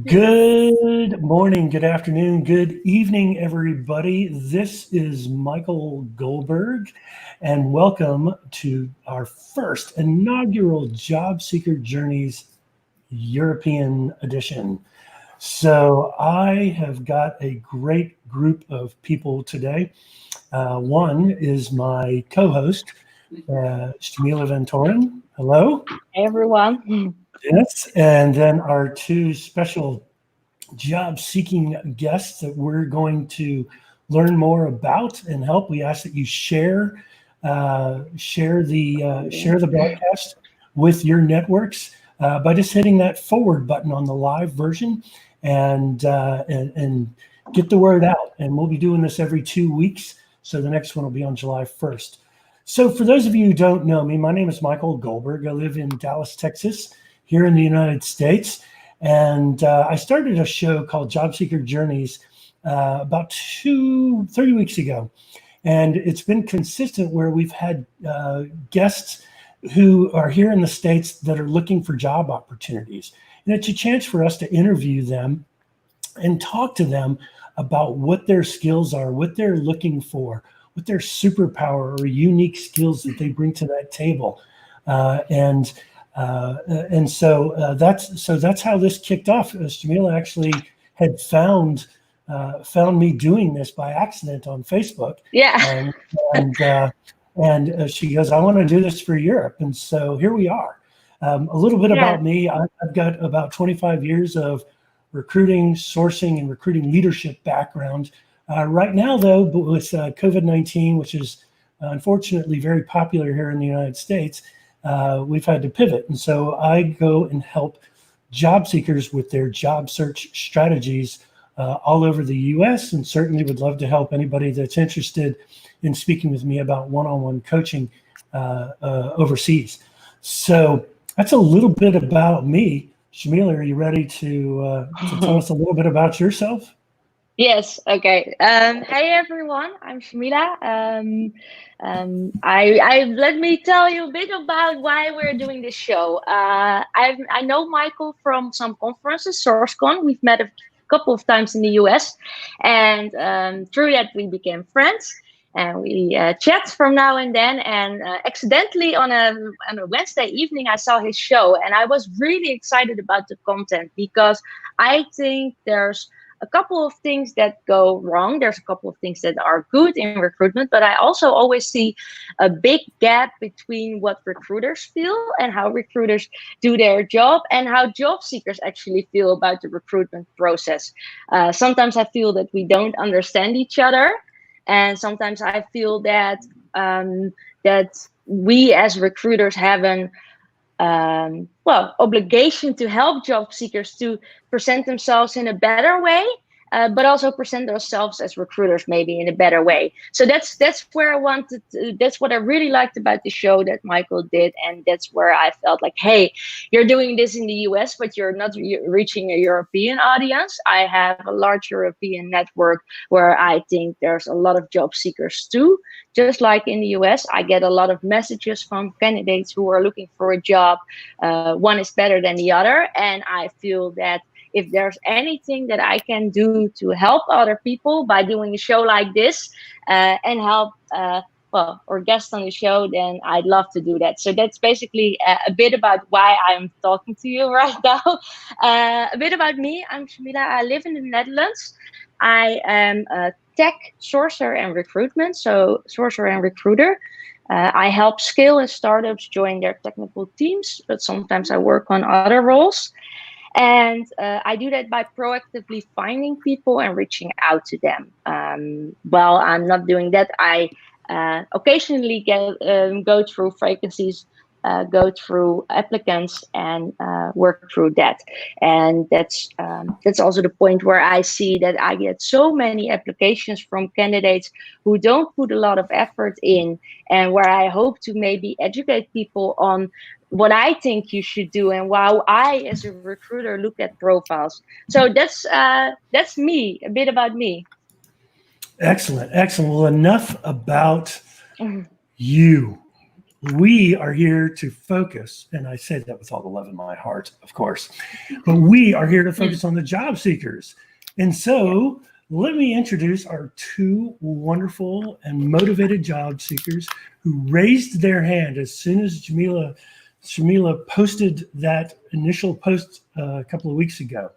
Good morning, good afternoon, good evening, everybody. This is Michael Goldberg, and welcome to our first inaugural Job Seeker Journeys European edition. So I have got a great group of people today. One is my co-host, Sjamilla and Tooren. Hello. Hey everyone. Yes, and then our two special job-seeking guests that we're going to learn more about and help. We ask that you share the broadcast with your networks by just hitting that forward button on the live version and get the word out. And we'll be doing this every 2 weeks. So the next one will be on July 1st. So for those of you who don't know me, my name is Michael Goldberg. I live in Dallas, Texas, here in the United States. And I started a show called Job Seeker Journeys about 30 weeks ago. And it's been consistent where we've had guests who are here in the States that are looking for job opportunities. And it's a chance for us to interview them and talk to them about what their skills are, what they're looking for, what their superpower or unique skills that they bring to that table. And so that's how this kicked off. Sjamilla actually had found me doing this by accident on Facebook. Yeah. And she goes, I want to do this for Europe. And so here we are. A little bit about me. I've got about 25 years of recruiting, sourcing, and recruiting leadership background. Right now, though, with COVID-19, which is unfortunately very popular here in the United States, we've had to pivot. And so I go and help job seekers with their job search strategies all over the US, and certainly would love to help anybody that's interested in speaking with me about one-on-one coaching overseas. So that's a little bit about me. Sjamilla, are you ready to tell us a little bit about yourself? Yes. Okay. Hey everyone. I'm Sjamilla. Let me tell you a bit about why we're doing this show. I know Michael from some conferences, SourceCon. We've met a couple of times in the US, and through that we became friends. And we chat from now and then. And accidentally on a Wednesday evening, I saw his show, and I was really excited about the content because I think there's a couple of things that go wrong. There's a couple of things that are good in recruitment, but I also always see a big gap between what recruiters feel and how recruiters do their job and how job seekers actually feel about the recruitment process. Sometimes I feel that we don't understand each other. And sometimes I feel that that we as recruiters have an obligation to help job seekers to present themselves in a better way, but also present themselves as recruiters maybe in a better way. So that's where I wanted to, that's what I really liked about the show that Michael did, and that's where I felt like, hey, you're doing this in the US, but you're not reaching a European audience. I have a large European network where I think there's a lot of job seekers too. Just like in the US, I get a lot of messages from candidates who are looking for a job. One is better than the other, and I feel that if there's anything that I can do to help other people by doing a show like this and help or guest on the show, then I'd love to do that. So that's basically a bit about why I'm talking to you right now. A bit about me. I'm Sjamilla. I live in the Netherlands. I am a tech sourcer and recruitment, so sourcer and recruiter. I help scale and startups join their technical teams, but sometimes I work on other roles. And I do that by proactively finding people and reaching out to them. While I'm not doing that, I occasionally go through vacancies, go through applicants, and work through that. And that's also the point where I see that I get so many applications from candidates who don't put a lot of effort in, and where I hope to maybe educate people on what I think you should do and how I, as a recruiter, look at profiles. So that's me, a bit about me. Excellent. Well, enough about you. we are here to focus, and I say that with all the love in my heart, of course, but we are here to focus on the job seekers. And so let me introduce our two wonderful and motivated job seekers who raised their hand as soon as Sjamilla posted that initial post a couple of weeks ago.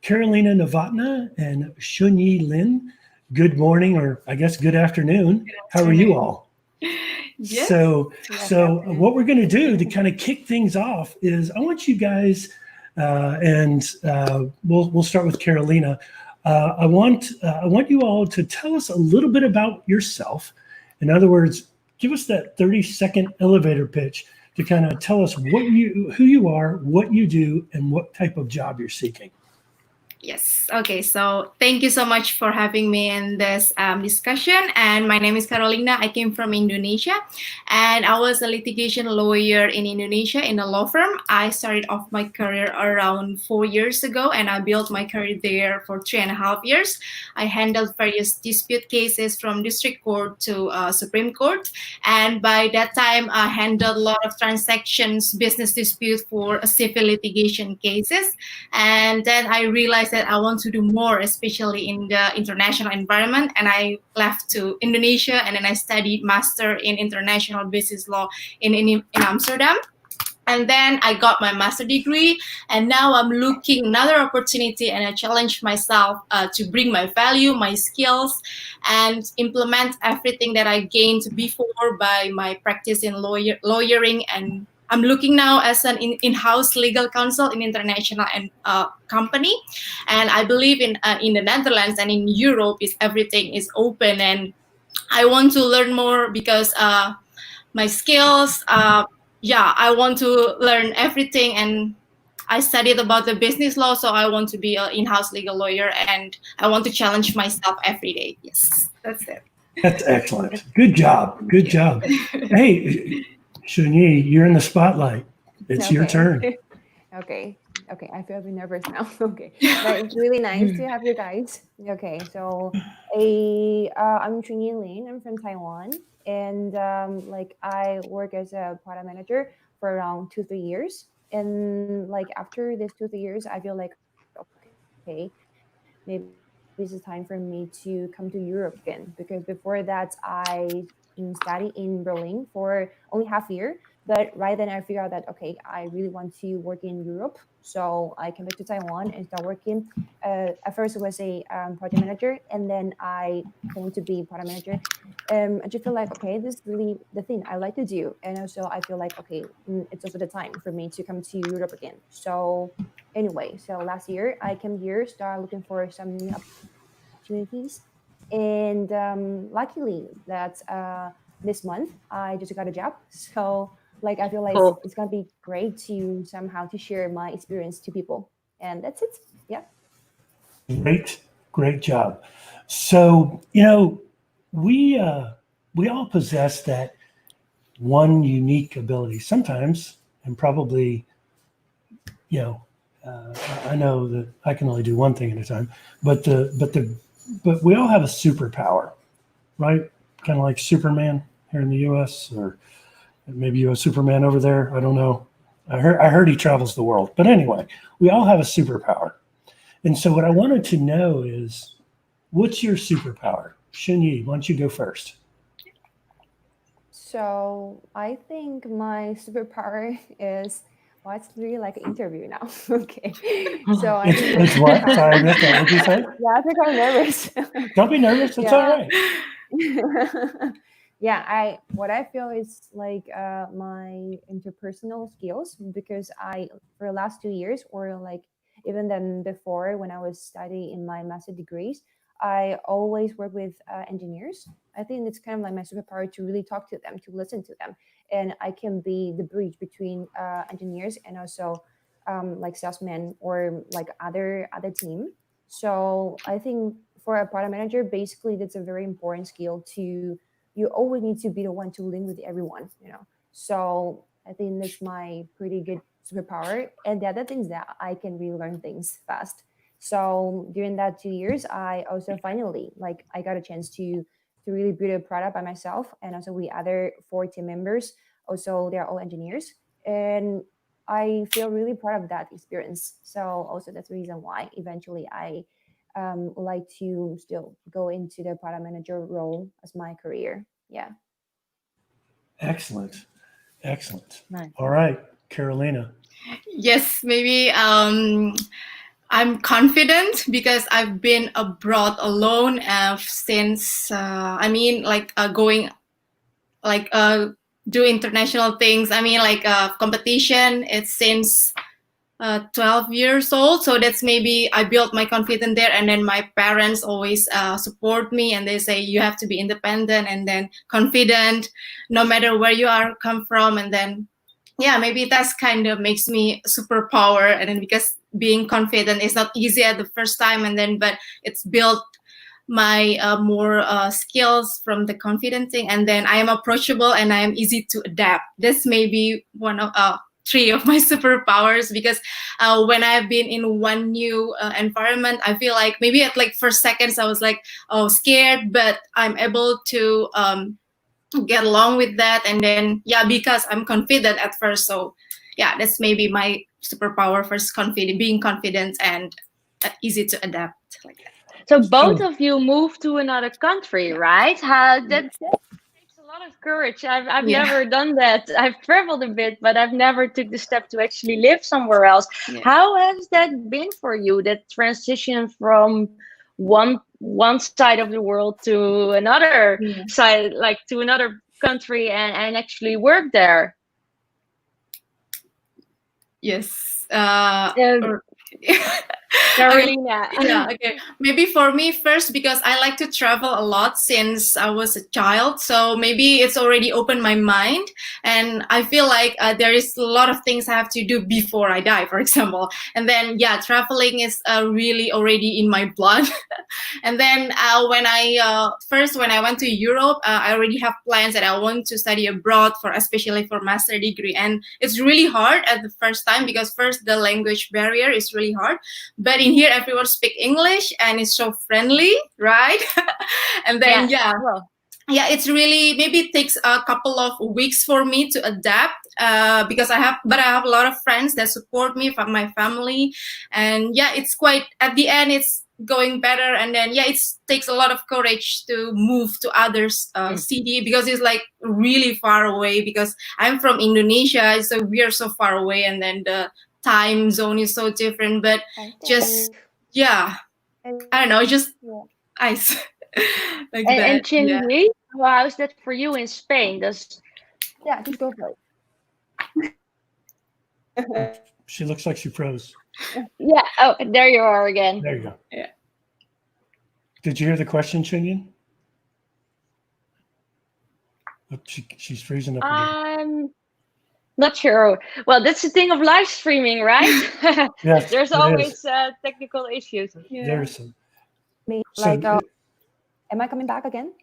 Carolina Novotna and ChunYi Lin, good morning, or I guess good afternoon. How are you all? Yes. So what we're going to do to kind of kick things off is I want you guys, and we'll start with Carolina. I want you all to tell us a little bit about yourself. In other words, give us that 30-second elevator pitch to kind of tell us who you are, what you do, and what type of job you're seeking. Yes. Okay. So thank you so much for having me in this discussion. And my name is Carolina. I came from Indonesia, and I was a litigation lawyer in Indonesia in a law firm. I started off my career around 4 years ago, and I built my career there for 3.5 years. I handled various dispute cases from district court to Supreme Court. And by that time, I handled a lot of transactions, business dispute for civil litigation cases. And then I realized that I want to do more, especially in the international environment. And I left to Indonesia, and then I studied master in international business law in Amsterdam. And then I got my master degree, and now I'm looking another opportunity, and I challenge myself to bring my value, my skills, and implement everything that I gained before by my practice in lawyering. And I'm looking now as an in-house legal counsel in international company. And I believe in the Netherlands and in Europe is everything is open, and I want to learn more because my skills. I want to learn everything, and I studied about the business law, so I want to be an in-house legal lawyer, and I want to challenge myself every day. Yes, that's it. That's excellent. Good job. Good job. Hey, ChunYi, you're in the spotlight. It's your turn. Okay. I feel a bit nervous now. Okay. But it's really nice to have you guys. Okay. So I'm ChunYi Lin. I'm from Taiwan. And I work as a product manager for around 2-3 years. And like after these 2-3 years, I feel like, okay, maybe it's time for me to come to Europe again. Because before that, I studied in Berlin for only half a year. But right then I figured out that, okay, I really want to work in Europe. So I came back to Taiwan and started working. At first, it was a project manager, and then I came to be product manager. I just feel like, okay, this is really the thing I like to do. And also I feel like, okay, it's also the time for me to come to Europe again. So anyway, so last year I came here, started looking for some new opportunities. And luckily that this month I just got a job. So like I feel like it's gonna be great to somehow to share my experience to people. And that's it. Yeah. Great job. So, we all possess that one unique ability sometimes, and probably, I know that I can only do one thing at a time, but we all have a superpower, right? Kind of like Superman here in the U.S., or maybe you have Superman over there. I don't know. I heard he travels the world. But anyway, we all have a superpower. And so what I wanted to know is, what's your superpower? ChunYi, why don't you go first? So I think my superpower is, well, it's really like an interview now. Okay. So I think It's what? Sorry, I missed that. What did you say? yeah, I think I'm nervous. Don't be nervous. It's all right. Yeah, what I feel is like my interpersonal skills, because I for the last 2 years, or like even then before when I was studying in my master degrees, I always work with engineers. I think it's kind of like my superpower to really talk to them, to listen to them, and I can be the bridge between engineers and also like salesmen or like other team. So I think for a product manager, basically that's a very important skill. To You always need to be the one to link with everyone. So I think that's my pretty good superpower. And the other thing is that I can really learn things fast. So during that 2 years, I also finally I got a chance to really build a product by myself, and also with other 4 team members. Also, they're all engineers, and I feel really proud of that experience. So also that's the reason why eventually I would like to still go into the product manager role as my career. Yeah. Excellent. Excellent. Nice. All right, Carolina. Yes, maybe I'm confident because I've been abroad alone since going do international things. I mean like competition. It's since 12 years old, so that's maybe I built my confidence there. And then my parents always support me, and they say you have to be independent and then confident no matter where you are come from. And then yeah, maybe that's kind of makes me superpower. And then because being confident is not easy at the first time, and then but it's built my more skills from the confident thing. And then I am approachable and I am easy to adapt. This may be one of three of my superpowers, because when I've been in one new environment, I feel like maybe at like first seconds I was like, oh, scared, but I'm able to get along with that. And then yeah, because I'm confident at first. So yeah, that's maybe my superpower, first being confident and easy to adapt like that. So both of you moved to another country, right? How that takes a lot of courage. I've Yeah. never done that. I've traveled a bit, but I've never took the step to actually live somewhere else. Yeah. How has that been for you? That transition from one side of the world to another Yeah. side, like to another country, and actually work there. Yes. Carolina. Yeah, okay. Maybe for me first, because I like to travel a lot since I was a child. So maybe it's already opened my mind. And I feel like there is a lot of things I have to do before I die, for example. And then, yeah, traveling is really already in my blood. And then when I went to Europe, I already have plans that I want to study abroad, especially for master degree. And it's really hard at the first time, because first the language barrier is really hard. But in here, everyone speak English and it's so friendly, right? And then, Well, yeah, it's really, maybe it takes a couple of weeks for me to adapt because I have a lot of friends that support me from my family. And yeah, it's quite, at the end, it's going better. And then, yeah, it takes a lot of courage to move to other city, because it's like really far away, because I'm from Indonesia, so we are so far away. And then the time zone is so different, but just I don't know, just ice like that. and ChunYi, how's that for you in Spain? Just go for it. She looks like she froze. Yeah. Oh, there you are again. There you go. Yeah. Did you hear the question, ChunYi? Oh, she's freezing up again. Not sure. Well, that's the thing of live streaming, right? Yes, There's always technical issues. Yeah. There's some. Like, am I coming back again?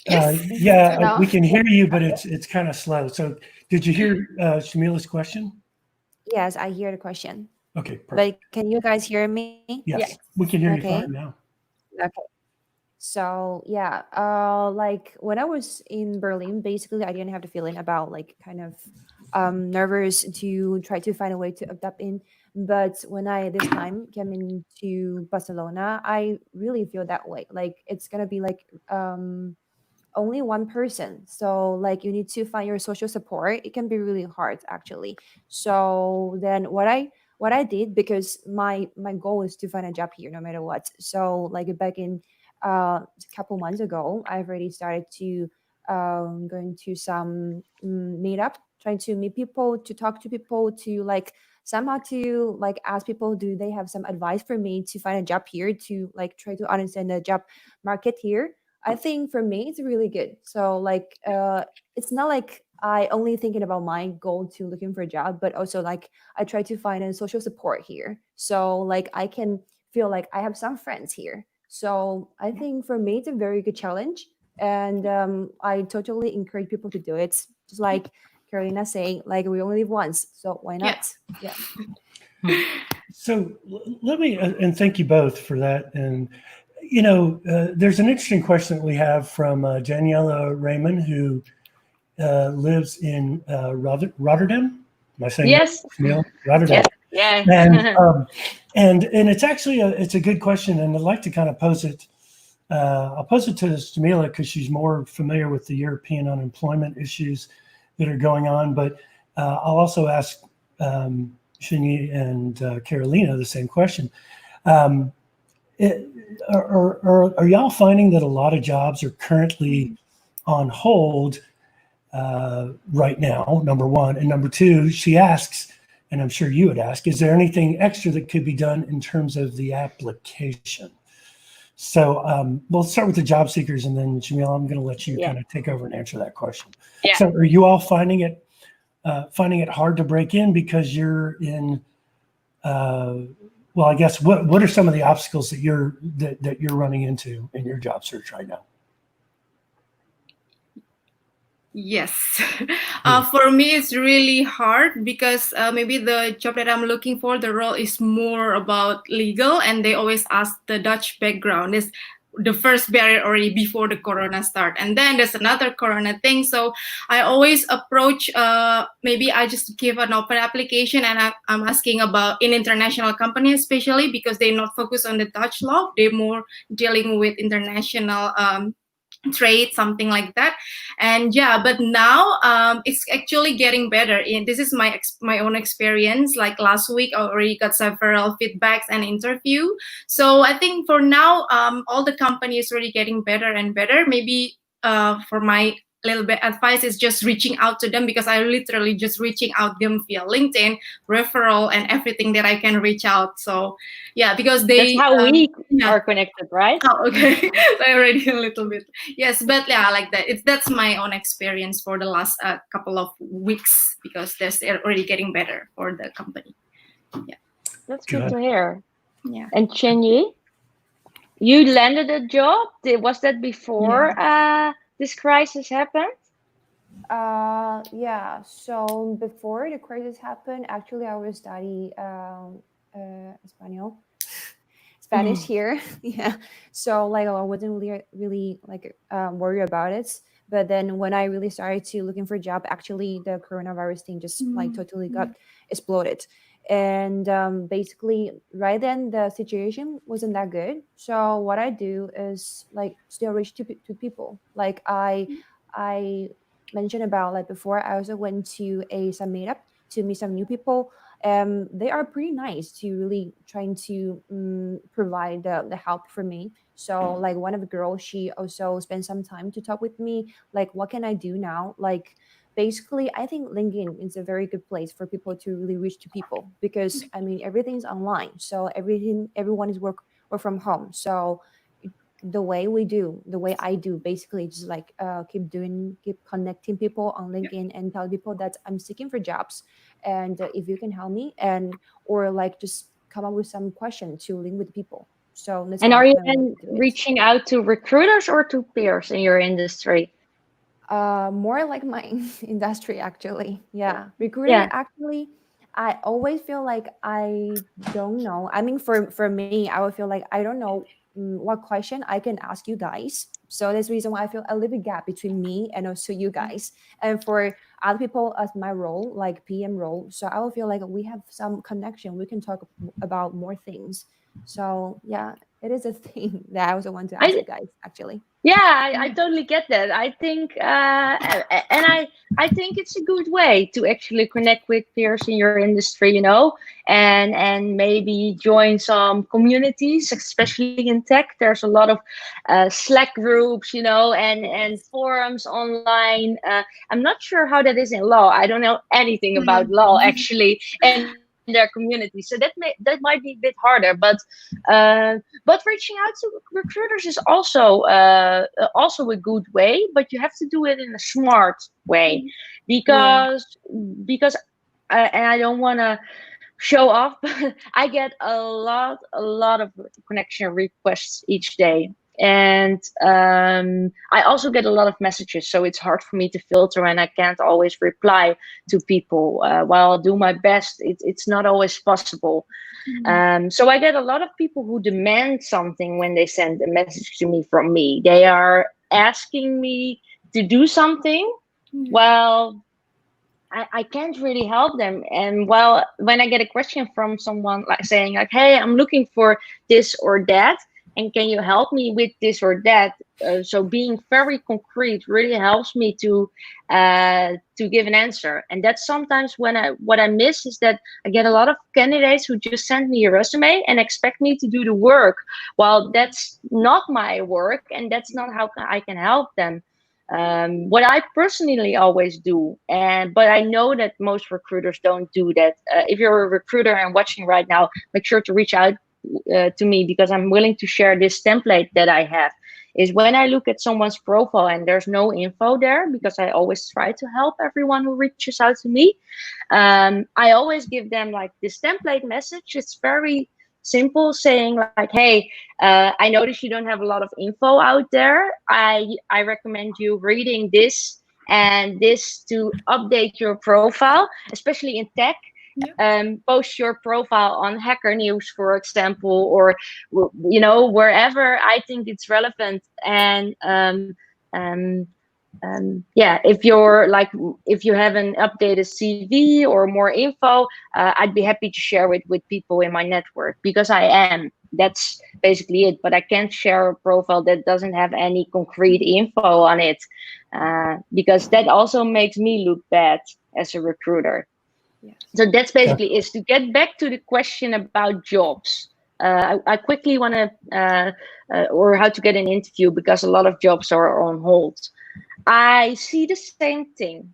Yes. Yeah, No. we can hear you, but it's kind of slow. So did you hear Sjamilla's question? Yes, I hear the question. Okay, perfect. But can you guys hear me? Yes, we can hear you Okay. fine now. Okay. So yeah, like when I was in Berlin, basically I didn't have the feeling about like kind of nervous to try to find a way to adapt in. But when I this time came into Barcelona, I really feel that way. Like it's gonna be like only one person, so like you need to find your social support. It can be really hard actually. So then what I did, because my goal is to find a job here no matter what. So like back in a couple months ago, I've already started to going to some meetup, trying to meet people, to talk to people, to like somehow to like ask people, do they have some advice for me to find a job here, to like try to understand the job market here. I think for me it's really good. So like it's not like I only thinking about my goal to looking for a job, but also like I try to find a social support here. So like I can feel like I have some friends here. So I think for me it's a very good challenge, and I totally encourage people to do it. Just like Carolina saying, like we only live once, so why not? Yeah. So let me, and thank you both for that. And, there's an interesting question that we have from Daniela Raymond, who lives in Rotterdam. Am I saying Yes. that? Sjamilla? Rotterdam. Yes. Yeah. And it's actually it's a good question, and I'd like to kind of pose it. I'll pose it to Sjamilla because she's more familiar with the European unemployment issues that are going on. But I'll also ask ChunYi and Carolina the same question. Are y'all finding that a lot of jobs are currently on hold right now, number one? And number two, she asks, and I'm sure you would ask, is there anything extra that could be done in terms of the application? So we'll start with the job seekers, and then Sjamilla, I'm going to let you kind of take over and answer that question. Yeah. So are you all finding it hard to break in because you're in, well, I guess what are some of the obstacles that you're running into in your job search right now? Yes. For me, it's really hard because maybe the job that I'm looking for, the role is more about legal, and they always ask the Dutch background. Is the first barrier already before the Corona start, and then there's another Corona thing. So I always approach. Maybe I just give an open application, and I'm asking about in international companies, especially because they're not focused on the Dutch law. They're more dealing with international trade, something like that. And yeah, but now it's actually getting better. This is my own experience. Like last week I already got several feedbacks and interview. So I think for now all the companies really getting better and better. Maybe for my little bit advice is just reaching out to them, because I literally just reaching out them via LinkedIn, referral, and everything that I can reach out. So yeah, because they that's how we are connected, right? Oh, okay. I already a little bit. Yes, but yeah, like that. That's my own experience for the last couple of weeks, because they're already getting better for the company. Yeah, that's good to hear. Yeah. And ChunYi, you landed a job. Was that before this crisis happened? Yeah. So before the crisis happened, actually, I was studying Spanish here. Yeah. So like I wasn't really like worried about it. But then when I really started to looking for a job, actually the coronavirus thing just like totally got exploded. And basically right then the situation wasn't that good. So what I do is like still reach to people. Like I mentioned about like before, I also went to some meetup to meet some new people. They are pretty nice to really trying to provide the help for me. So like one of the girls, she also spent some time to talk with me, like what can I do now? Like basically I think LinkedIn is a very good place for people to really reach to people, because I mean everything's online, so everyone is work from home. So the way I do basically just like keep connecting people on LinkedIn and tell people that I'm seeking for jobs, and if you can help me, and or like just come up with some question to link with people. So that's and are you my way then to do it. reaching out to recruiters or to peers in your industry? More like my industry actually. Yeah, recruiter actually. I always feel like I don't know. I mean, for me, I would feel like I don't know what question I can ask you guys. So that's the reason why I feel a little bit gap between me and also you guys. And for other people as my role, like PM role, so I will feel like we have some connection. We can talk about more things. So yeah, it is a thing that I also want to ask you guys actually. Yeah, I totally get that. I think, and I think it's a good way to actually connect with peers in your industry, you know, and maybe join some communities, especially in tech. There's a lot of Slack groups, you know, and forums online. I'm not sure how that is in law. I don't know anything about law actually, and their community. So that might be a bit harder, but reaching out to recruiters is also a good way, but you have to do it in a smart way, because and I don't want to show off, but I get a lot of connection requests each day. And I also get a lot of messages, so it's hard for me to filter, and I can't always reply to people. While I'll do my best, it's not always possible. So I get a lot of people who demand something when they send a message to me from me. They are asking me to do something, well, I can't really help them. And well, when I get a question from someone like saying like, hey, I'm looking for this or that, and can you help me with this or that? So being very concrete really helps me to give an answer. And that's sometimes what I miss is that I get a lot of candidates who just send me a resume and expect me to do the work. Well, that's not my work, and that's not how I can help them. What I personally always do, but I know that most recruiters don't do that. If you're a recruiter and watching right now, make sure to reach out to me, because I'm willing to share this template that I have. Is when I look at someone's profile and there's no info there, because I always try to help everyone who reaches out to me. I always give them like this template message. It's very simple, saying like, hey, I notice you don't have a lot of info out there. I recommend you reading this and this to update your profile, especially in tech. Post your profile on Hacker News, for example, or wherever I think it's relevant. And yeah, if you have an updated CV or more info, I'd be happy to share it with people in my network, because I am. That's basically it. But I can't share a profile that doesn't have any concrete info on it, because that also makes me look bad as a recruiter. Yes. So that's basically is to get back to the question about jobs. I quickly want to, or how to get an interview, because a lot of jobs are on hold. I see the same thing,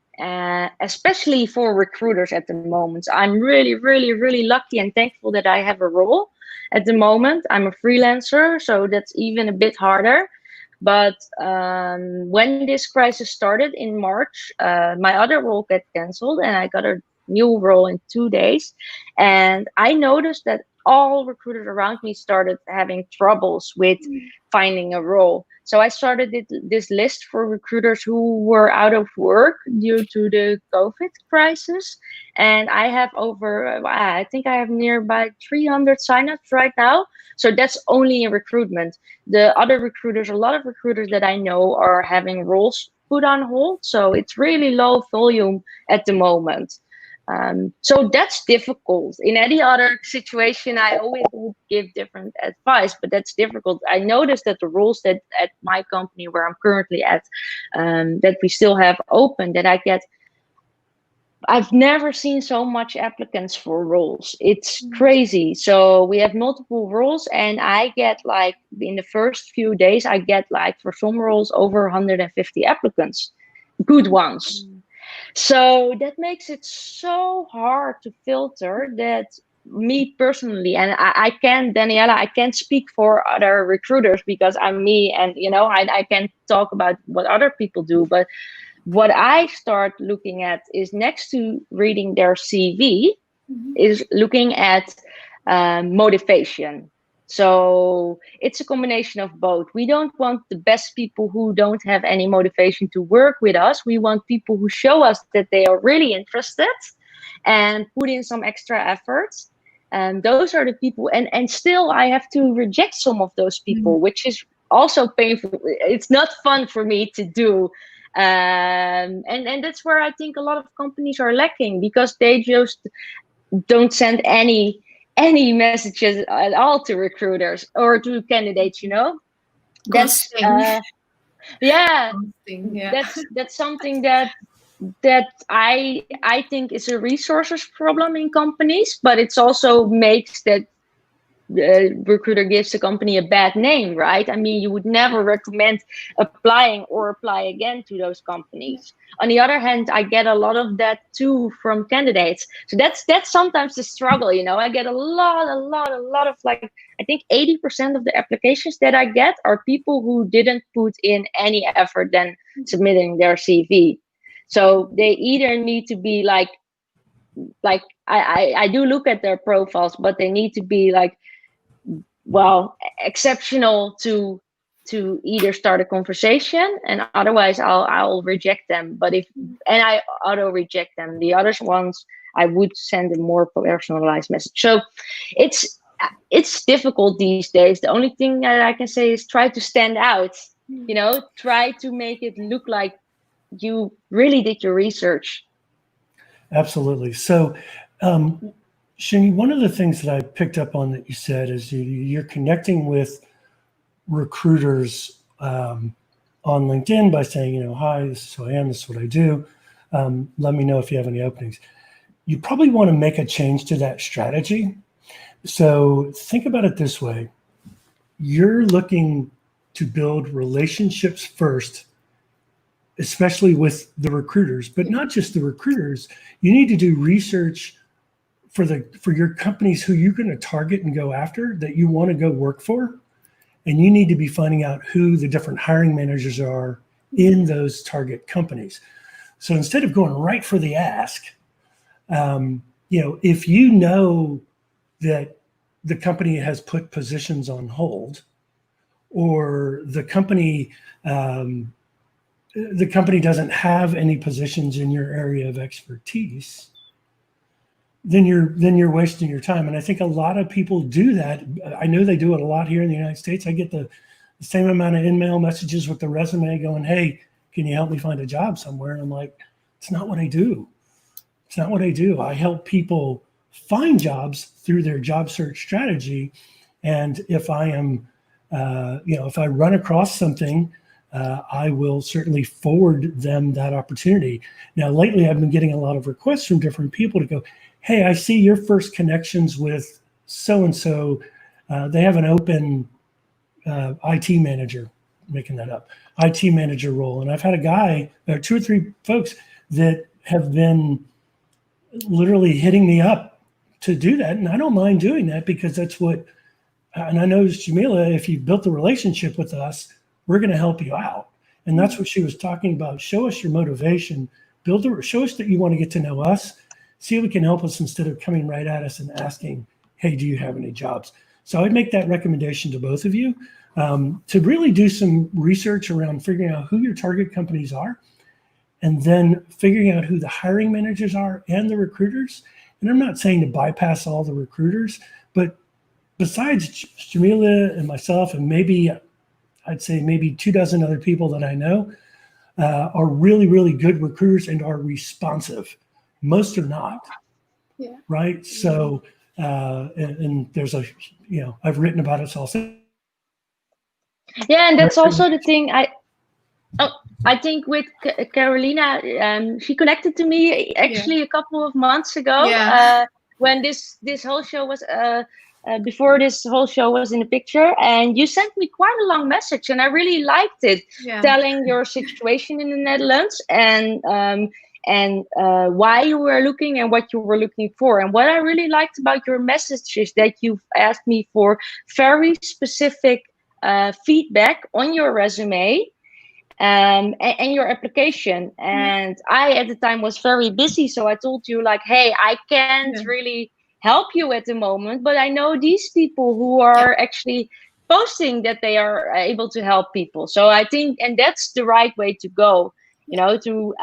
especially for recruiters at the moment. I'm really, really, really lucky and thankful that I have a role at the moment. I'm a freelancer, so that's even a bit harder. But when this crisis started in March, my other role got canceled, and I got a new role in 2 days. And I noticed that all recruiters around me started having troubles with finding a role. So I started this list for recruiters who were out of work due to the COVID crisis. And I have I think I have nearby 300 signups right now. So that's only in recruitment. The other recruiters, a lot of recruiters that I know, are having roles put on hold. So it's really low volume at the moment. So that's difficult. In any other situation, I always would give different advice, but that's difficult. I noticed that the roles that at my company where I'm currently at, that we still have open, that I've never seen so much applicants for roles. It's crazy. So we have multiple roles, and I get like in the first few days, I get like for some roles over 150 applicants, good ones. So that makes it so hard to filter that me personally, and I can't, Daniela, I can't speak for other recruiters because I'm me, and I can't talk about what other people do. But what I start looking at is, next to reading their CV, is looking at motivation. So it's a combination of both. We don't want the best people who don't have any motivation to work with us. We want people who show us that they are really interested and put in some extra efforts. And those are the people. And still, I have to reject some of those people, which is also painful. It's not fun for me to do. And that's where I think a lot of companies are lacking, because they just don't send any messages at all to recruiters or to candidates. That's yeah. That's something that I think is a resources problem in companies, but it's also makes that recruiter gives the company a bad name, right? I mean, you would never recommend applying or apply again to those companies. On the other hand, I get a lot of that too from candidates. So that's sometimes the struggle. I get a lot of, like, I think 80% of the applications that I get are people who didn't put in any effort than submitting their CV. So they either need to be like I do look at their profiles, but they need to be like, well, exceptional to either start a conversation, and otherwise I'll reject them. But I auto reject them. The other ones I would send a more personalized message. So it's difficult these days. The only thing that I can say is try to stand out. Try to make it look like you really did your research. Absolutely. So, Shani, one of the things that I picked up on that you said is you're connecting with recruiters on LinkedIn by saying, hi, this is who I am, this is what I do. Let me know if you have any openings. You probably want to make a change to that strategy. So think about it this way. You're looking to build relationships first, especially with the recruiters, but not just the recruiters. You need to do research for your companies who you're going to target and go after, that you want to go work for. And you need to be finding out who the different hiring managers are in those target companies. So instead of going right for the ask, if you know that the company has put positions on hold, or the company doesn't have any positions in your area of expertise, then you're wasting your time. And I think a lot of people do that. I know they do it a lot here in the United States. I get the same amount of in-mail messages with the resume going, hey, can you help me find a job somewhere? And I'm like, it's not what I do. It's not what I do. I help people find jobs through their job search strategy. And if I am, if I run across something, I will certainly forward them that opportunity. Now, lately, I've been getting a lot of requests from different people to go, hey, I see your first connections with so-and-so. They have an open IT manager, making that up, IT manager role. And I've had a guy, 2 or 3 folks that have been literally hitting me up to do that. And I don't mind doing that, because that's what, and I know, Sjamilla, if you built the relationship with us, we're going to help you out. And that's what she was talking about. Show us your motivation, show us that you want to get to know us, see if we can help us instead of coming right at us and asking, hey, do you have any jobs? So I'd make that recommendation to both of you, to really do some research around figuring out who your target companies are, and then figuring out who the hiring managers are and the recruiters. And I'm not saying to bypass all the recruiters, but besides Sjamilla and myself, and I'd say maybe 24 other people that I know, are really, really good recruiters and are responsive. Most are not. Yeah. Right. So, and there's I've written about it also. Yeah, and that's also the thing. I think with Carolina, she connected to me actually a couple of months ago, when this whole show was before this whole show was in the picture, and you sent me quite a long message, and I really liked it, telling your situation in the Netherlands and why you were looking and what you were looking for. And what I really liked about your message is that you've asked me for very specific feedback on your resume and your application. And I, at the time, was very busy. So I told you, like, hey, I can't really help you at the moment, but I know these people who are actually posting that they are able to help people. So I think, and that's the right way to go, to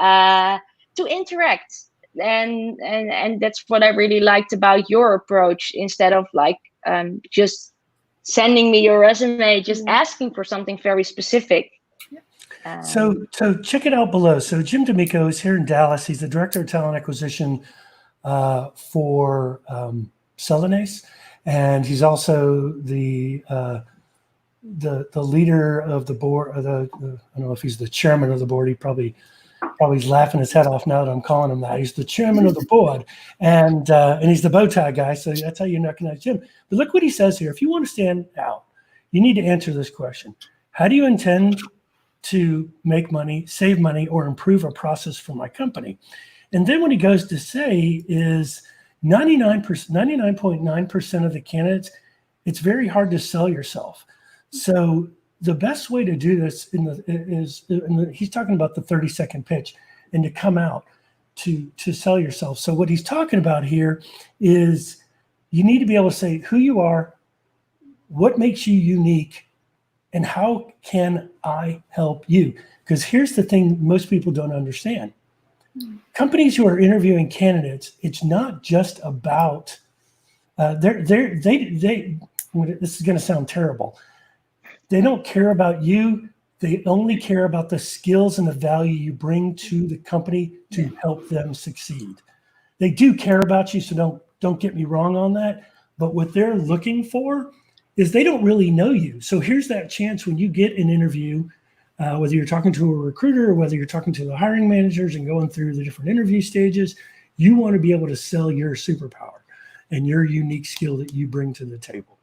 interact. And that's what I really liked about your approach, instead of like just sending me your resume, just asking for something very specific. So check it out below. So Jim D'Amico is here in Dallas. He's the director of talent acquisition for Celanese, and he's also the leader of the board. I don't know if he's the chairman of the board. He probably is laughing his head off now that I'm calling him that. He's the chairman of the board, and he's the bow tie guy. So that's how you recognize Jim. But look what he says here. If you want to stand out, you need to answer this question: how do you intend to make money, save money, or improve a process for my company? And then what he goes to say is 99.9% of the candidates, it's very hard to sell yourself. So the best way to do this he's talking about the 30-second pitch, and to come out to sell yourself. So what he's talking about here is you need to be able to say who you are, what makes you unique, and how can I help you? Because here's the thing most people don't understand. Companies who are interviewing candidates, it's not just about, this is going to sound terrible. They don't care about you. They only care about the skills and the value you bring to the company to help them succeed. They do care about you, so don't get me wrong on that. But what they're looking for is they don't really know you. So here's that chance when you get an interview, whether you're talking to a recruiter or whether you're talking to the hiring managers and going through the different interview stages, you want to be able to sell your superpower and your unique skill that you bring to the table.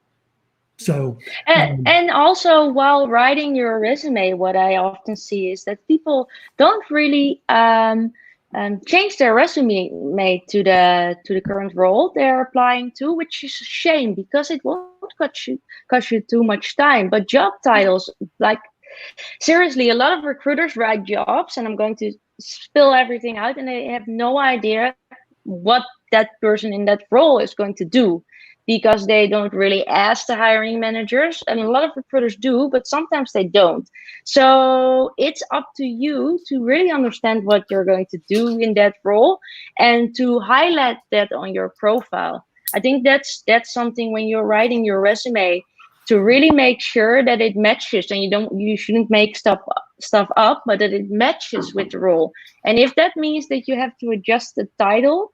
So, and also while writing your resume, what I often see is that people don't really change their resume to the current role they're applying to, which is a shame because it won't cost you too much time. But job titles, like seriously, a lot of recruiters write jobs, and I'm going to spill everything out, and they have no idea what that person in that role is going to do, because they don't really ask the hiring managers, and a lot of recruiters do, but sometimes they don't. So it's up to you to really understand what you're going to do in that role and to highlight that on your profile. I think that's something when you're writing your resume, to really make sure that it matches, and you shouldn't make stuff up, but that it matches with the role. And if that means that you have to adjust the title,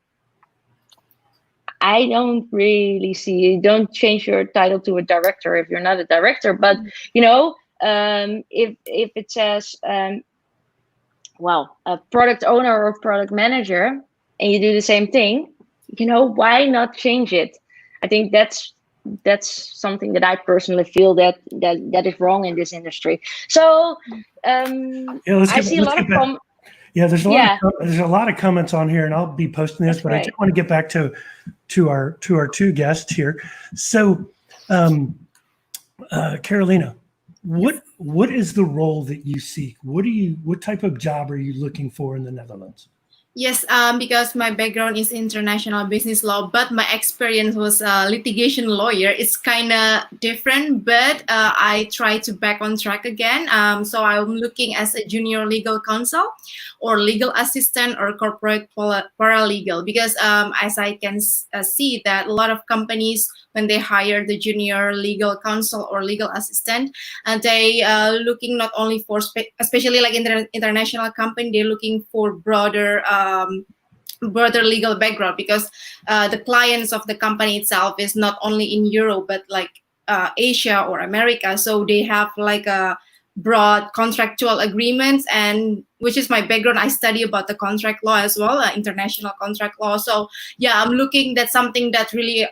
I don't really see. You don't change your title to a director if you're not a director. But if it says a product owner or product manager, and you do the same thing, why not change it? I think that's something that I personally feel that is wrong in this industry. So I see a lot of there's a lot of comments on here, and I'll be posting this, but I just want to get back to our two guests here. So, Carolina, what is the role that you seek? What type of job are you looking for in the Netherlands? Yes, because my background is international business law, but my experience was a litigation lawyer. It's kind of different, but I try to back on track again. So I'm looking as a junior legal counsel or legal assistant or corporate paralegal, because as I can see that a lot of companies, when they hire the junior legal counsel or legal assistant, and they looking not only for, especially like international company, they're looking for broader legal background, because the clients of the company itself is not only in Europe, but like Asia or America. So they have like a broad contractual agreements, and which is my background. I study about the contract law as well, international contract law. So yeah, I'm looking at something that really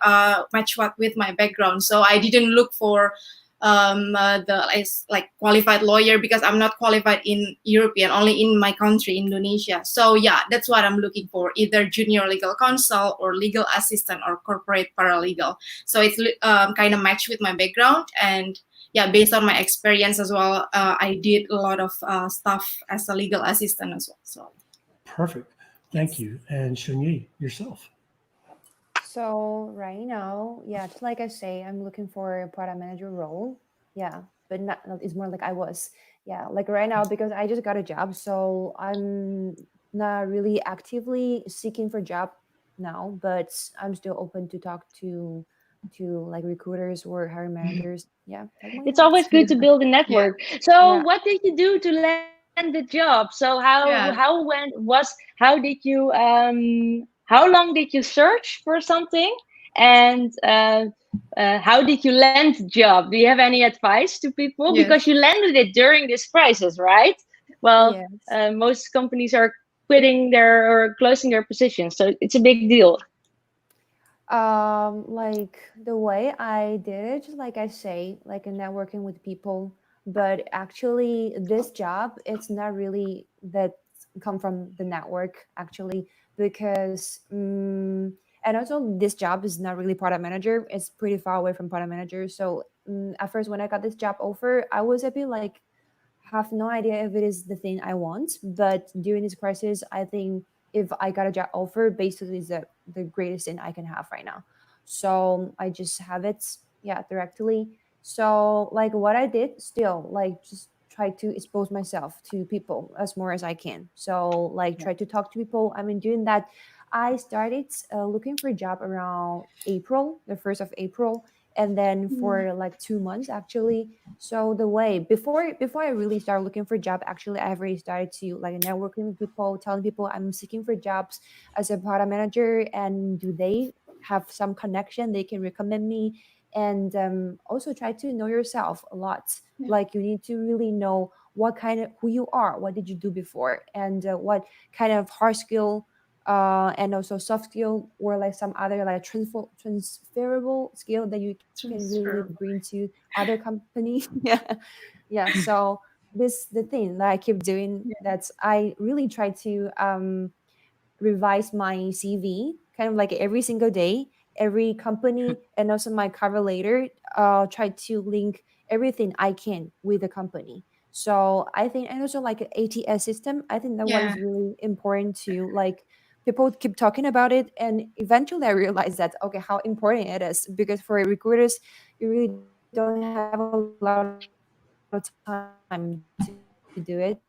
match with my background. So I didn't look for like qualified lawyer, because I'm not qualified in European, only in my country, Indonesia. So yeah, that's what I'm looking for, either junior legal counsel or legal assistant or corporate paralegal. So it's kind of match with my background, and yeah, based on my experience as well, I did a lot of stuff as a legal assistant as well. So perfect, thank you. And ChunYi, yourself? So right now, just like I say, I'm looking for a product manager role. Yeah, but not it's more like I was. Yeah, like right now, because I just got a job, so I'm not really actively seeking for job now, but I'm still open to talk to like recruiters or hiring managers. Yeah, like, why It's not? always good to build a network. So Yeah. what did you do to land the job? So how long did you search for something, and how did you land the job? Do you have any advice to people? Yes. Because you landed it during this crisis, right? Well, Yes. most companies are quitting or closing their positions, so it's a big deal. Like the way I did it, just like I say, like in networking with people, but actually this job, it's not really that come from the network actually, because and also this job is not really product manager. It's pretty far away from product manager. So at first when I got this job offer, I was a bit like, have no idea if it is the thing I want. But during this crisis, I think if I got a job offer, basically is the greatest thing I can have right now. So I just have it, directly. So like what I did still, like just try to expose myself to people as more as I can. So like try to talk to people. I mean, doing that, I started looking for a job around April, the 1st of April. and then for like 2 months actually. So the way before I really started looking for job, actually I've already started to like networking with people, telling people I'm seeking for jobs as a product manager, and do they have some connection they can recommend me. And also try to know yourself a lot. Like you need to really know what kind of who you are, what did you do before, and what kind of hard skill and also soft skill, or like some other like transferable skill that you can really bring to other company. Yeah. So this the thing that I keep doing, that's I really try to revise my CV kind of like every single day, every company, and also my cover letter. Try to link everything I can with the company. So I think, and also like an ATS system, I think that one is really important to like people keep talking about it, and eventually I realized that okay, how important it is, because for recruiters you really don't have a lot of time to do it,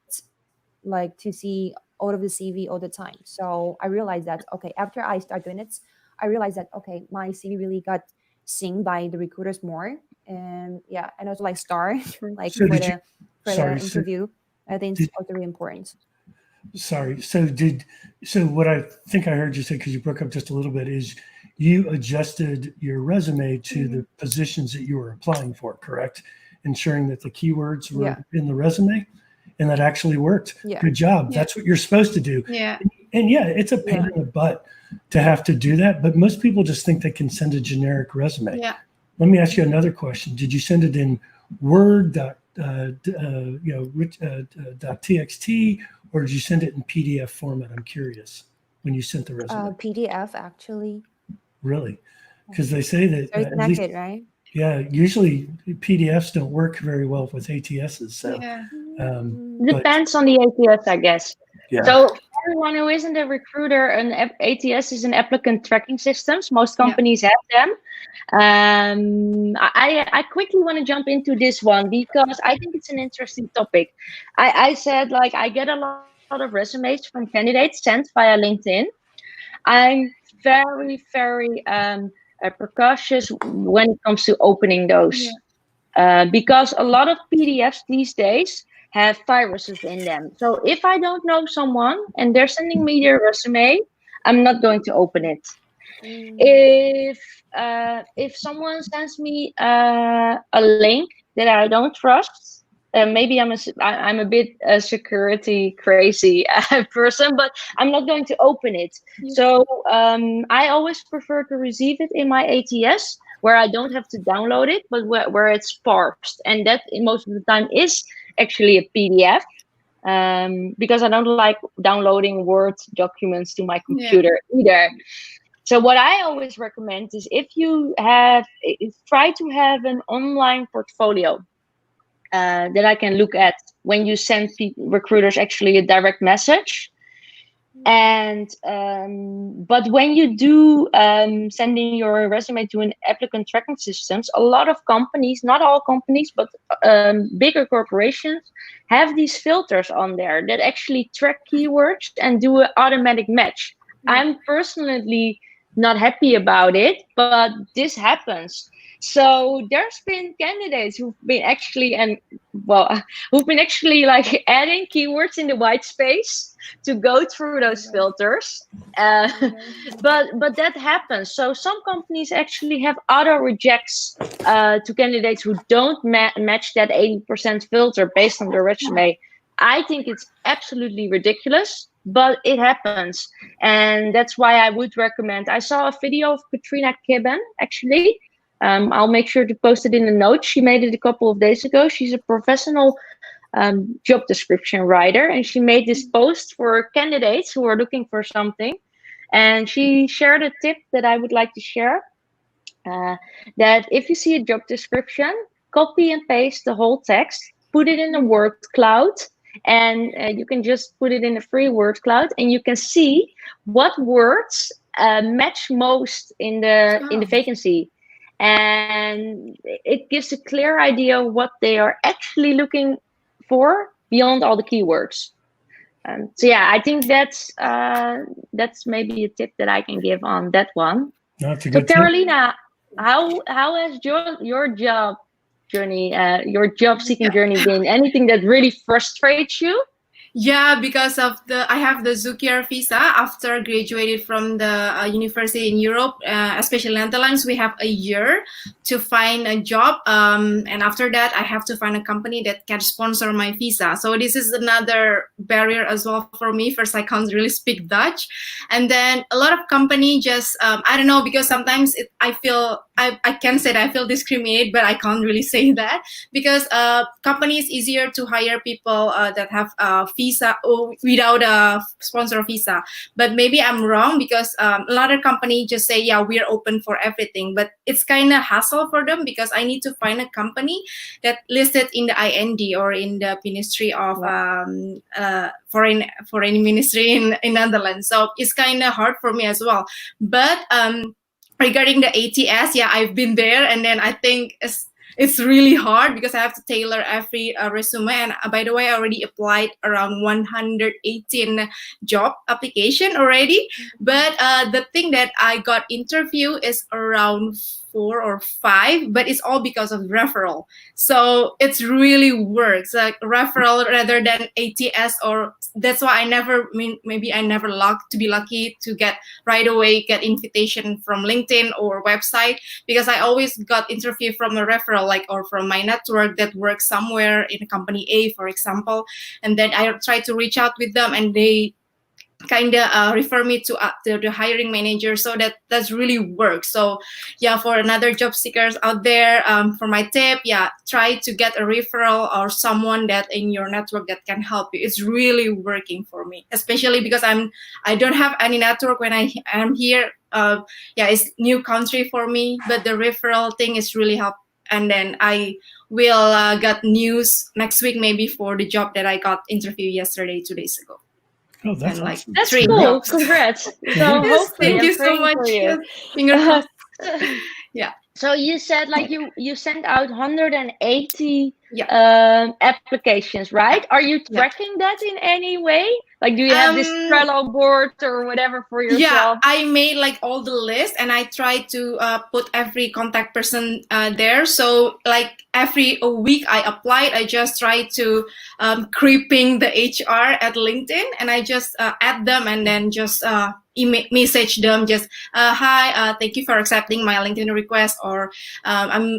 like to see all of the CV all the time. So I realized that okay, after I start doing it, I realized that okay, my CV really got seen by the recruiters more. And yeah, and also like star like So did you? for the Sorry. So interview. I think it's did also really important. sorry. So what I think I heard you say, because you broke up just a little bit, is you adjusted your resume to the positions that you were applying for, correct? Ensuring that the keywords were Yeah. in the resume, and that actually worked. Yeah. Good job. Yeah. That's what you're supposed to do. Yeah. And yeah, it's a pain in the butt to have to do that, but most people just think they can send a generic resume. Yeah. Let me ask you another question. Did you send it in Word, .txt, or did you send it in PDF format? I'm curious when you sent the resume. PDF actually. Really? Because they say that So it's at least, connected, right? yeah, usually PDFs don't work very well with ATSs. So, Yeah. but Depends on the ATS, I guess. yeah, So for everyone who isn't a recruiter, an ATS is an applicant tracking systems. Most companies have them. I quickly want to jump into this one because I think it's an interesting topic. I said like I get a lot of resumes from candidates sent via LinkedIn. I'm very precautious when it comes to opening those. Because a lot of PDFs these days have viruses in them. So if I don't know someone and they're sending me their resume, I'm not going to open it. If someone sends me a link that I don't trust, maybe I'm a bit security crazy person, but I'm not going to open it. So I always prefer to receive it in my ATS, where I don't have to download it, but where it's parsed, and that most of the time is actually a PDF. Because I don't like downloading Word documents to my computer either. So what I always recommend is try to have an online portfolio that I can look at when you send recruiters actually a direct message. And but when you do sending your resume to an applicant tracking systems, a lot of companies, not all companies, but bigger corporations have these filters on there that actually track keywords and do an automatic match. I'm personally not happy about it, but this happens. So there's been candidates who've been actually like adding keywords in the white space to go through those filters. But that happens. So some companies actually have auto rejects to candidates who don't match that 80% filter based on their resume. I think it's absolutely ridiculous, but it happens. And that's why I would recommend. I saw a video of Katrina Kibben, actually. I'll make sure to post it in the notes. She made it a couple of days ago. She's a professional job description writer, and she made this post for candidates who are looking for something. And she shared a tip that I would like to share. That if you see a job description, copy and paste the whole text, put it in a word cloud, and you can just put it in a free word cloud, and you can see what words match most in the vacancy, and it gives a clear idea of what they are actually looking for beyond all the keywords. So yeah, I think that's maybe a tip that I can give on that one. that's a So good tip. Carolina, how has your job journey, your job seeking journey been? Anything that really frustrates you? Yeah, because of I have the Zookeeper visa after graduated from the university in Europe, especially Netherlands. We have a year to find a job, and after that, I have to find a company that can sponsor my visa. So this is another barrier as well for me. First, I can't really speak Dutch, and then a lot of company just I don't know, because sometimes I feel I can say that I feel discriminated, but I can't really say that because company is easier to hire people that have visa or without a sponsor visa. But maybe I'm wrong, because a lot of company just say, yeah, we're open for everything, but it's kind of hassle for them because I need to find a company that listed in the IND or in the Ministry of foreign ministry in Netherlands. So it's kind of hard for me as well. But regarding the ATS, yeah, I've been there, and then I think it's really hard because I have to tailor every resume. And by the way, I already applied around 118 job application already. But the thing that I got interview is around 4 or 5, but it's all because of referral. So it's really works like referral rather than ATS, or that's why I never maybe I never lucky to get right away get invitation from LinkedIn or website, because I always got interview from a referral, like, or from my network that works somewhere in a company A, for example, and then I try to reach out with them, and they kind of refer me to the hiring manager. So that's really works. So yeah, for another job seekers out there, for my tip, yeah, try to get a referral or someone that in your network that can help you. It's really working for me, especially because I don't have any network when I am here. Yeah, it's new country for me, but the referral thing is really help. And then I will get news next week maybe for the job that I got interview yesterday 2 days ago. Oh, that's And like awesome. That's three cool. jobs. Congrats. So Yes, hopefully, thank I'm you so praying much. for you. Finger crossed. Yeah. So you said like you sent out 180 Yeah. applications, right? Are you Yeah. tracking that in any way? Like, do you have this Trello board or whatever for Yeah, yourself? I made like all the list, and I try to put every contact person there. So like every a week I applied, I just try to creeping the HR at LinkedIn, and I just add them, and then just message them, just hi, thank you for accepting my LinkedIn request, or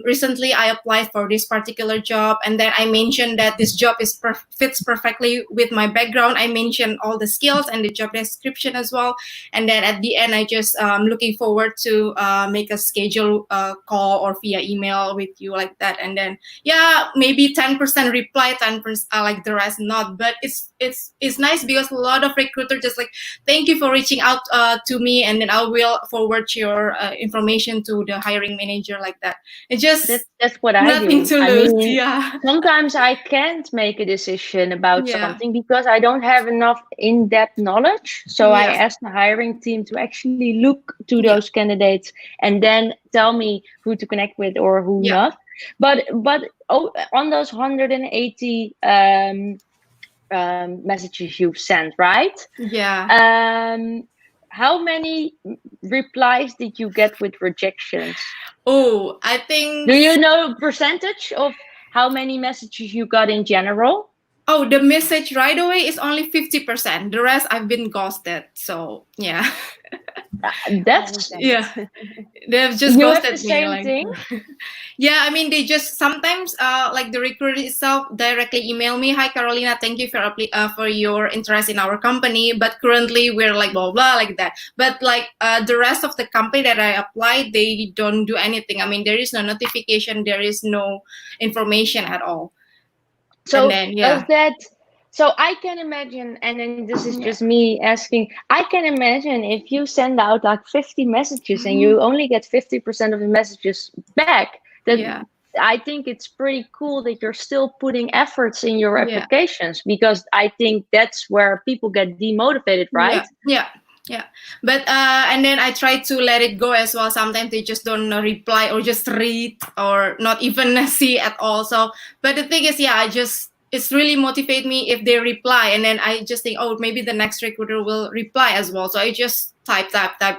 recently I applied for this particular job, and then I mentioned that this job is fits perfectly with my background. I mentioned all the skills and the job description as well, and then at the end I just looking forward to make a schedule call or via email with you, like that. And then yeah, maybe 10% reply, 10% like the rest not. But it's nice because a lot of recruiters just like, thank you for reaching out to me, and then I will forward your information to the hiring manager, like that. It's just that's what I nothing do. to I lose. mean, Yeah. sometimes I can't make a decision about Yeah. something because I don't have enough in-depth knowledge. So I Yeah. ask the hiring team to actually look to those candidates and then tell me who to connect with or who not. But on those 180 messages you've sent, right? Yeah. How many replies did you get with rejections? Oh, I think. Do you know percentage of how many messages you got in general? Oh, the message right away is only 50%. The rest I've been ghosted. So yeah. That's yeah. They've just you ghosted have the me. same Like, thing. yeah, I mean, they just sometimes like the recruiter itself directly email me, hi Carolina, thank you for your interest in our company, but currently we're like blah blah, like that. But like the rest of the company that I applied, they don't do anything. I mean, there is no notification, there is no information at all. So and then, yeah. So I can imagine, and then this is just me asking, I can imagine if you send out like 50 messages and you only get 50% of the messages back, that I think it's pretty cool that you're still putting efforts in your applications, because I think that's where people get demotivated, right? Yeah, but and then I try to let it go as well. Sometimes they just don't reply or just read or not even see at all. So, but the thing is, it's really motivate me if they reply, and then I just think, oh, maybe the next recruiter will reply as well. So I just type,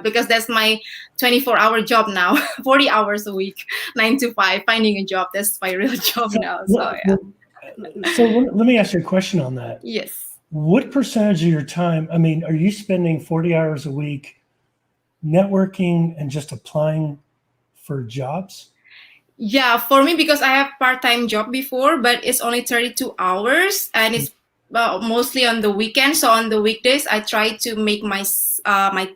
because that's my 24-hour job now, 40 hours a week, 9 to 5, finding a job. That's my real job now. So yeah. So let me ask you a question on that. Yes. What percentage of your time, I mean, are you spending 40 hours a week networking and just applying for jobs? Yeah, for me, because I have part-time job before, but it's only 32 hours and it's mostly on the weekend. So on the weekdays, I try to make my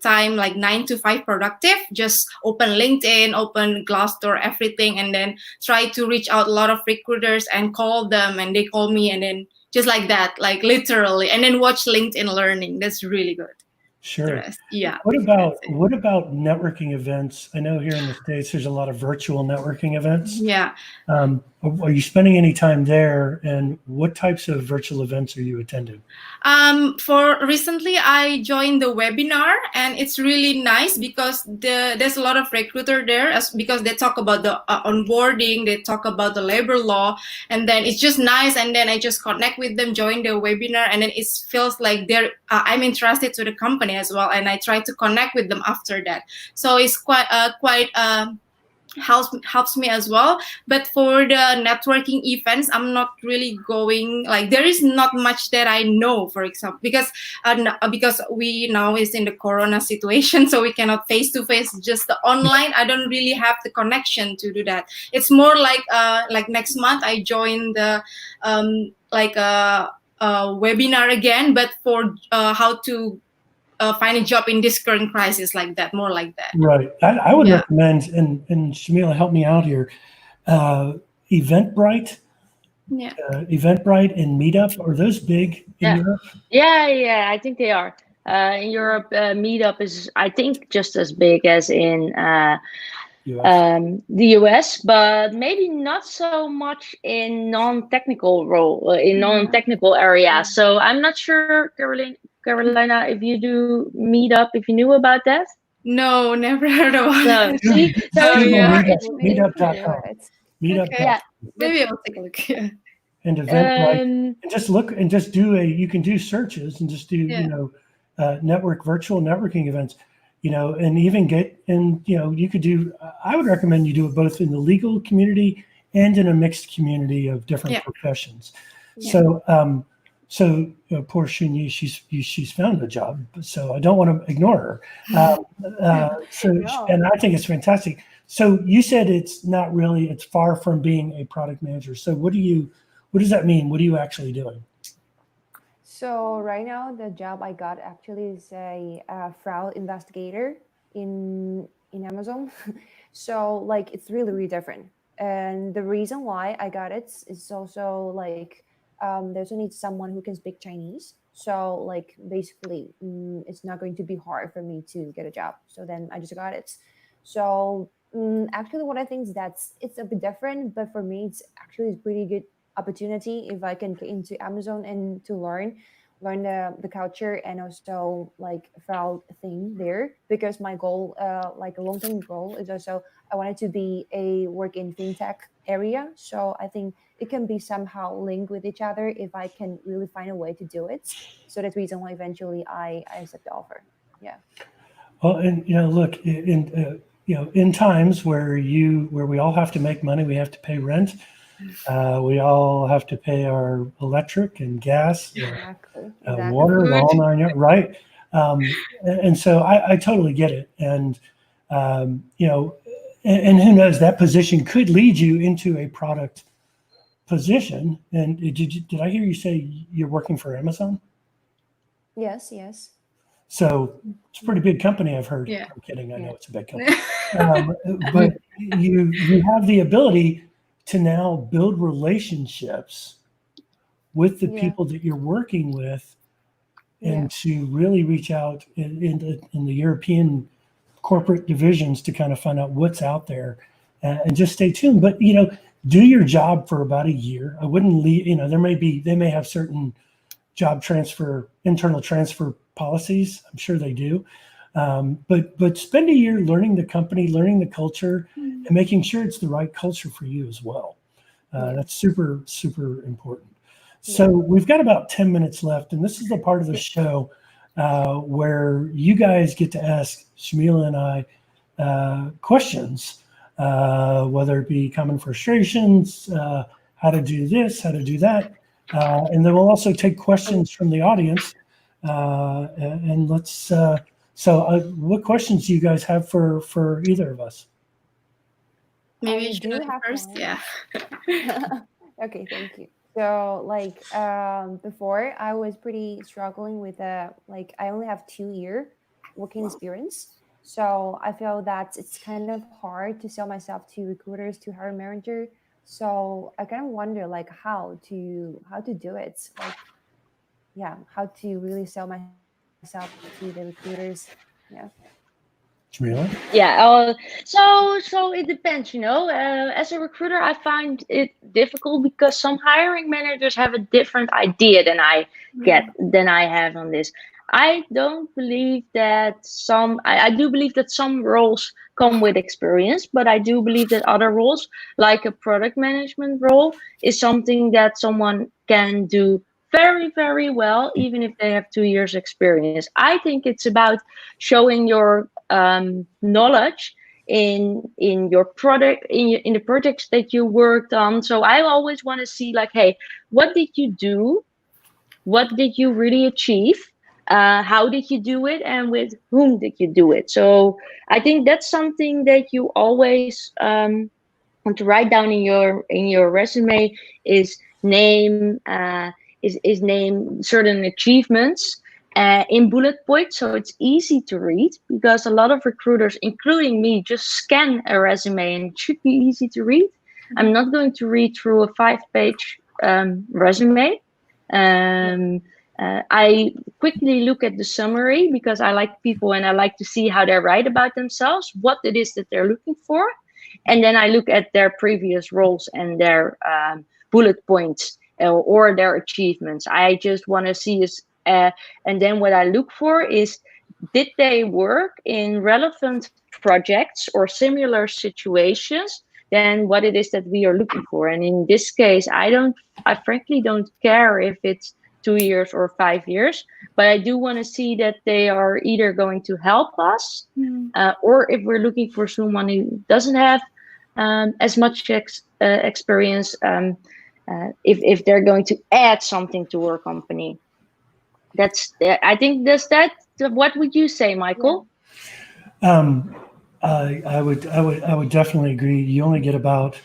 time like 9 to 5 productive. Just open LinkedIn, open Glassdoor, everything, and then try to reach out a lot of recruiters and call them, and they call me, and then just like that, like literally, and then watch LinkedIn Learning. That's really good. Sure. Yeah. What about networking events? I know here in the States, there's a lot of virtual networking events. Yeah. Are you spending any time there? And what types of virtual events are you attending? For recently, I joined the webinar, and it's really nice because there's a lot of recruiter there, because they talk about the onboarding, they talk about the labor law, and then it's just nice. And then I just connect with them, join the webinar, and then it feels like I'm interested to the company as well, and I try to connect with them after that. So it's quite helps me as well. But for the networking events, I'm not really going, like there is not much that I know, for example, because we now is in the corona situation, so we cannot face to face, just the online. I don't really have the connection to do that. It's more like next month I join the webinar again, but for how to find a job in this current crisis, like that, more like that. Right. I would recommend, and Sjamilla, help me out here, Eventbrite. Yeah. Eventbrite and Meetup, are those big in Europe? Yeah, I think they are. In Europe, Meetup is, I think, just as big as in the US, but maybe not so much in non-technical non-technical areas. So I'm not sure, Carolina, if you do Meetup, if you knew about that. No, never heard about it. See? Meetup.com. Meetup. Okay, yeah. Maybe I'll take a look. Yeah. And Eventbrite, and just look and just you can do searches and just do virtual networking events, and even you could do. I would recommend you do it both in the legal community and in a mixed community of different professions. Yeah. So poor ChunYi, she's found a job, so I don't want to ignore her. And I think it's fantastic. So you said it's far from being a product manager. So what does that mean? What are you actually doing? So right now, the job I got actually is a fraud investigator in Amazon. So like it's really, really different. And the reason why I got it is also like there's need someone who can speak Chinese. So like basically it's not going to be hard for me to get a job. So then I just got it. So actually what I think is it's a bit different, but for me it's actually a pretty good opportunity if I can get into Amazon and to learn the culture and also like fraud thing there, because my goal, like a long-term goal, is also I wanted to work in fintech area. So I think it can be somehow linked with each other if I can really find a way to do it. So that's the reason why eventually I accept the offer. Yeah. Well, and look, in times where we all have to make money, we have to pay rent. We all have to pay our electric and gas, exactly. Water, and all nine yards, right? And so I totally get it. And and who knows, that position could lead you into a product position. And did I hear you say you're working for Amazon? Yes. So it's a pretty big company, I've heard. Yeah. I'm kidding. I know it's a big company. But you have the ability to now build relationships with the people that you're working with, and to really reach out in the European corporate divisions to kind of find out what's out there, and just stay tuned. But do your job for about a year. I wouldn't leave. They may have certain internal transfer policies. I'm sure they do. But spend a year learning the company, learning the culture, and making sure it's the right culture for you as well. That's super, super important. So we've got about 10 minutes left, and this is the part of the show where you guys get to ask Sjamilla and I questions, whether it be common frustrations, how to do this, how to do that. And then we'll also take questions from the audience. And let's, what questions do you guys have for either of us? Maybe I you should do go have first. one. Yeah. Okay, thank you. So like before I was pretty struggling with like I only have 2-year working experience. So I feel that it's kind of hard to sell myself to recruiters, to hiring manager. So I kind of wonder like how to do it. Like yeah, how to really sell myself to the recruiters. Yeah. Sjamilla? Yeah, so it depends, as a recruiter, I find it difficult because some hiring managers have a different idea than I have on this. I don't believe that I do believe that some roles come with experience, but I do believe that other roles, like a product management role, is something that someone can do very, very well, even if they have 2 years experience. I think it's about showing your knowledge in your product, in the projects that you worked on. So I always want to see like, hey, what did you do? What did you really achieve? How did you do it, and with whom did you do it? So I think that's something that you always want to write down in your resume, is name is name certain achievements in bullet points, so it's easy to read, because a lot of recruiters, including me, just scan a resume and it should be easy to read. I'm not going to read through a 5-page resume. I quickly look at the summary, because I like people and I like to see how they write about themselves, what it is that they're looking for. And then I look at their previous roles and their bullet points or their achievements. I just want to see is, and then what I look for is, did they work in relevant projects or similar situations than what it is that we are looking for? And in this case, I frankly don't care if it's 2 years or 5 years, but I do want to see that they are either going to help us, or if we're looking for someone who doesn't have as much experience, if they're going to add something to our company. I think that. What would you say, Michael? I would definitely agree. You only get about,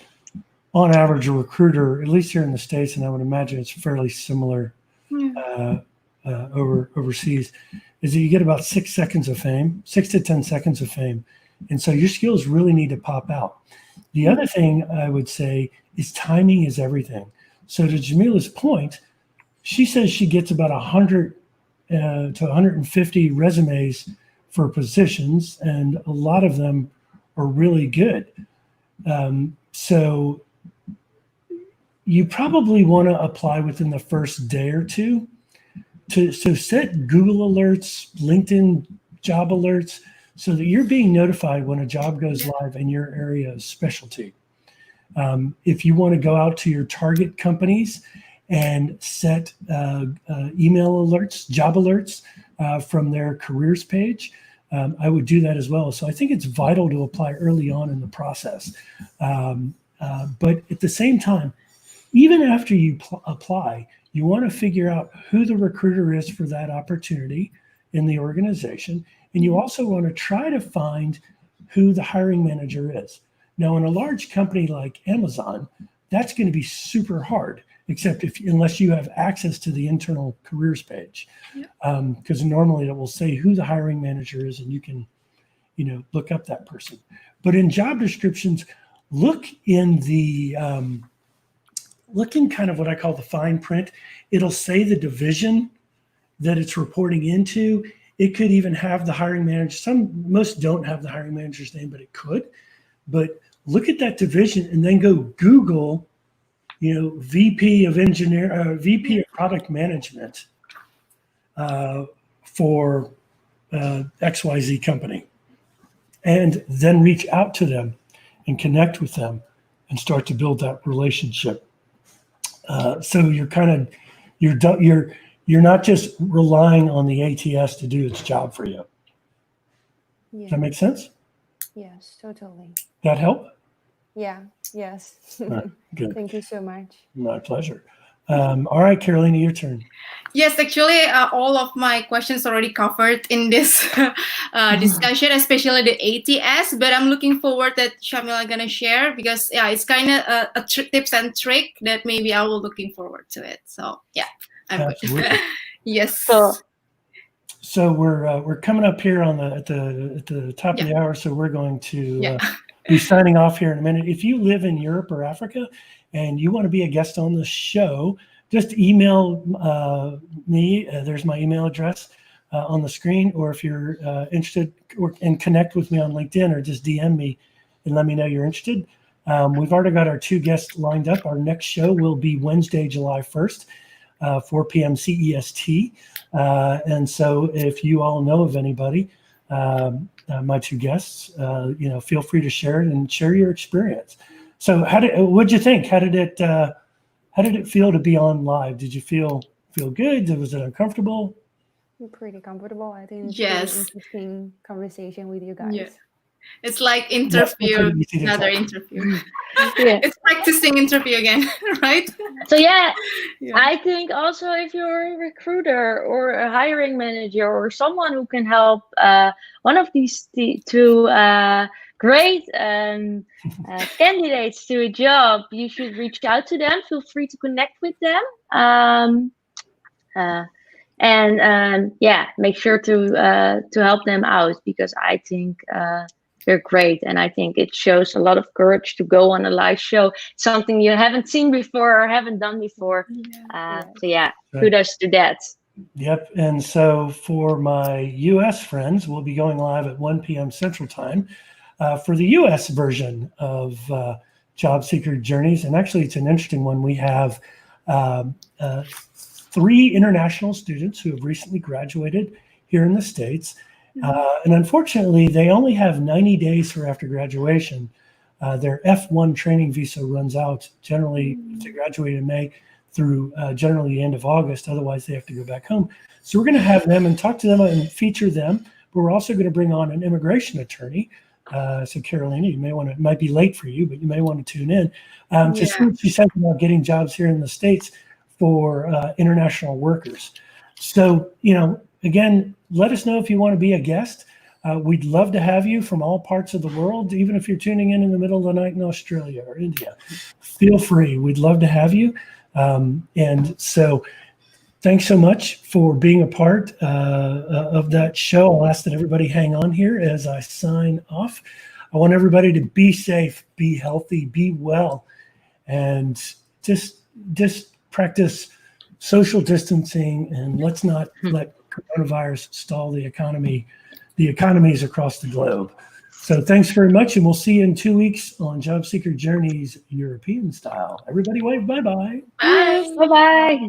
on average, a recruiter, at least here in the States, and I would imagine it's fairly similar overseas, is that you get about 6 seconds of fame, 6 to 10 seconds of fame. And so your skills really need to pop out. The other thing I would say is timing is everything. So to Jamila's point, she says she gets about 100 to 150 resumes for positions, and a lot of them are really good. So you probably want to apply within the first day or two. So set Google alerts, LinkedIn job alerts, so that you're being notified when a job goes live in your area of specialty. If you want to go out to your target companies and set email alerts, job alerts from their careers page, I would do that as well. So I think it's vital to apply early on in the process. But at the same time, even after you apply, you want to figure out who the recruiter is for that opportunity in the organization. And you also want to try to find who the hiring manager is. Now, in a large company like Amazon, that's going to be super hard, except unless you have access to the internal careers page, because normally it will say who the hiring manager is, and you can, look up that person. But in job descriptions, look in kind of what I call the fine print. It'll say the division that it's reporting into. It could even have the hiring manager. Most don't have the hiring manager's name, but it could. But look at that division and then go Google, VP of VP of product management for XYZ company, and then reach out to them and connect with them and start to build that relationship. So you're you're not just relying on the ATS to do its job for you. Does that make sense? Yes, totally. That help? Yeah, yes. Right, good. Thank you so much. My pleasure. All right, Carolina, your turn. Yes, actually, all of my questions already covered in this discussion, especially the ATS. But I'm looking forward that Sjamilla gonna share, because yeah, it's kind of a tips and trick that maybe I will looking forward to it. So yeah, I'm Absolutely. good. Yes. So we're coming up here on at the top of the hour. So we're going to be signing off here in a minute. If you live in Europe or Africa and you want to be a guest on the show, just email me. There's my email address on the screen. Or if you're interested, and connect with me on LinkedIn, or just DM me and let me know you're interested. We've already got our 2 guests lined up. Our next show will be Wednesday, July 1st, 4 p.m. CEST. And so if you all know of anybody, my 2 guests, feel free to share it and share your experience. So what'd you think? How did it feel to be on live? Did you feel good? Was it uncomfortable? Pretty comfortable. I think it's Yes. an interesting conversation with you guys. Yeah. It's like interview, another interview. Yeah. It's practicing interview again, right? So yeah, I think also if you're a recruiter or a hiring manager or someone who can help one of these 2 great candidates to a job, you should reach out to them. Feel free to connect with them. Make sure to help them out, because I think they're great, and I think it shows a lot of courage to go on a live show, something you haven't seen before or haven't done before. Kudos to that. Yep. And so for my US friends, we'll be going live at 1 p.m. Central Time for the US version of Job Seeker Journeys. And actually, it's an interesting one. We have 3 international students who have recently graduated here in the States. And unfortunately, they only have 90 days for after graduation. Their F1 training visa runs out generally if they graduate in May through generally the end of August. Otherwise, they have to go back home. So we're going to have them and talk to them and feature them. But we're also going to bring on an immigration attorney. So Carolina, it might be late for you, but you may want to tune in to see what she says about getting jobs here in the States for international workers. So, again, let us know if you want to be a guest. We'd love to have you from all parts of the world, even if you're tuning in the middle of the night in Australia or India. Feel free. We'd love to have you. And so thanks so much for being a part of that show. I'll ask that everybody hang on here as I sign off. I want everybody to be safe, be healthy, be well, and just practice social distancing, and let's not let coronavirus stall the economies across the globe. So thanks very much, and we'll see you in 2 weeks on Job Seeker Journeys European style. Everybody wave bye-bye. Bye. Bye-bye.